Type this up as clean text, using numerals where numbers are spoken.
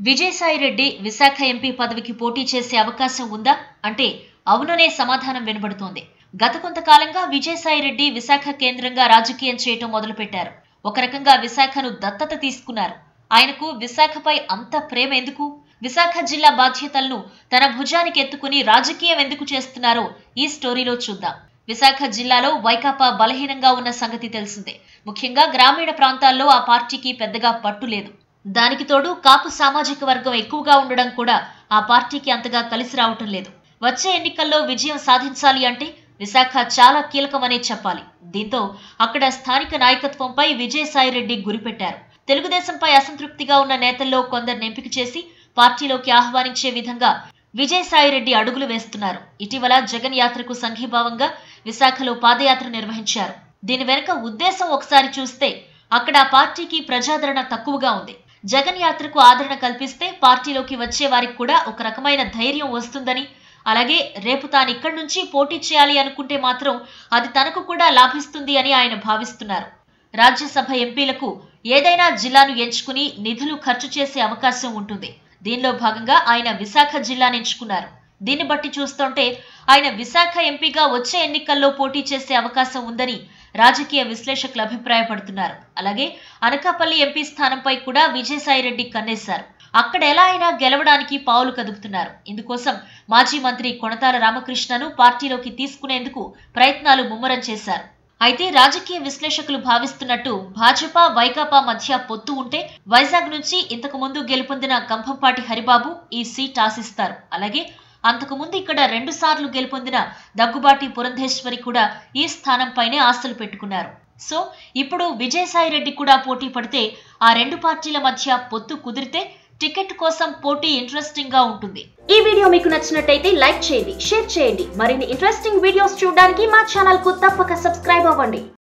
Vijayasai Reddy Visakha MP పదవికి పోటీ చేసే అవకాశం ఉందా అంటే అవుననే సమాధానం వినబడుతోంది. గత కొంతకాలంగా విజయసాయి రెడ్డి విశాఖ కేంద్రంగా రాజకీయం చేయటం మొదలుపెట్టారు. ఒక రకంగా విశాఖను దత్తత తీసుకున్నారు. ఆయనకు విశాఖపై అంత ప్రేమ ఎందుకు? విశాఖ జిల్లా బాధ్యతలను తన భుజానికి ఎత్తుకుని రాజకీయం ఎందుకు చేస్తున్నారో ఈ స్టోరీలో చూద్దాం. విశాఖ జిల్లాలో వైకాపా బలహీనంగా ఉన్న సంగతి తెలిసిందే. ముఖ్యంగా గ్రామీణ ప్రాంతాల్లో ఆ పార్టీకి పెద్దగా పట్టు లేదు. దానికి తోడు కాపు సామాజిక వర్గం ఎక్కువగా ఉండడం కూడా ఆ పార్టీకి అంతగా కలిసి రావటం లేదు. వచ్చే ఎన్నికల్లో విజయం సాధించాలి అంటే విశాఖ చాలా కీలకమనే చెప్పాలి. దీంతో అక్కడ స్థానిక నాయకత్వంపై విజయసాయిరెడ్డి గురిపెట్టారు. తెలుగుదేశంపై అసంతృప్తిగా ఉన్న నేతల్లో కొందరిని ఎంపిక చేసి పార్టీలోకి ఆహ్వానించే విధంగా విజయసాయిరెడ్డి అడుగులు వేస్తున్నారు. ఇటీవల జగన్ యాత్రకు సంఘీభావంగా విశాఖలో పాదయాత్ర నిర్వహించారు. దీని వెనుక ఉద్దేశం ఒకసారి చూస్తే అక్కడ ఆ పార్టీకి ప్రజాదరణ తక్కువగా ఉంది. జగన్ యాత్రకు ఆదరణ కల్పిస్తే పార్టీలోకి వచ్చే వారికి కూడా ఒక రకమైన ధైర్యం వస్తుందని, అలాగే రేపు తాను ఇక్కడి నుంచి పోటీ చేయాలి అనుకుంటే మాత్రం అది తనకు కూడా లాభిస్తుంది అని ఆయన భావిస్తున్నారు. రాజ్యసభ ఎంపీలకు ఏదైనా జిల్లాను ఎంచుకుని నిధులు ఖర్చు చేసే అవకాశం ఉంటుంది. దీనిలో భాగంగా ఆయన విశాఖ జిల్లాను ఎంచుకున్నారు. దీన్ని బట్టి చూస్తుంటే ఆయన విశాఖ ఎంపీగా వచ్చే ఎన్నికల్లో పోటీ చేసే అవకాశం ఉందని రాజకీయ విశ్లేషకులు అభిప్రాయపడుతున్నారు. అలాగే అనకాపల్లి ఎంపీ స్థానంపై కూడా విజయసాయిరెడ్డి కన్నేశారు. అక్కడ ఎలా అయినా గెలవడానికి పావులు కదుపుతున్నారు. ఇందుకోసం మాజీ మంత్రి కొణతాల రామకృష్ణను పార్టీలోకి తీసుకునేందుకు ప్రయత్నాలు ముమ్మరం చేశారు. అయితే రాజకీయ విశ్లేషకులు భావిస్తున్నట్టు భాజపా వైకాపా మధ్య పొత్తు ఉంటే వైజాగ్ నుంచి ఇంతకు ముందు గెలుపొందిన కంభంపాటి హరిబాబు ఈ సీట్ ఆశిస్తారు. అలాగే అంతకుముందు ఇక్కడ 2 సార్లు గెలుపొందిన దగ్గుబాటి పురంధేశ్వరి కూడా ఈ స్థానంపైనే ఆశలు పెట్టుకున్నారు. సో ఇప్పుడు విజయసాయిరెడ్డి కూడా పోటీ పడితే ఆ 2 పార్టీల మధ్య పొత్తు కుదిరితే టికెట్ కోసం పోటీ ఇంట్రెస్టింగ్ గా ఉంటుంది. ఈ వీడియో మీకు నచ్చినట్టయితే లైక్ చేయండి, షేర్ చేయండి. మరిన్ని ఇంట్రెస్టింగ్ వీడియోస్ చూడడానికి మా ఛానల్ కు తప్పక సబ్స్క్రైబ్ అవ్వండి.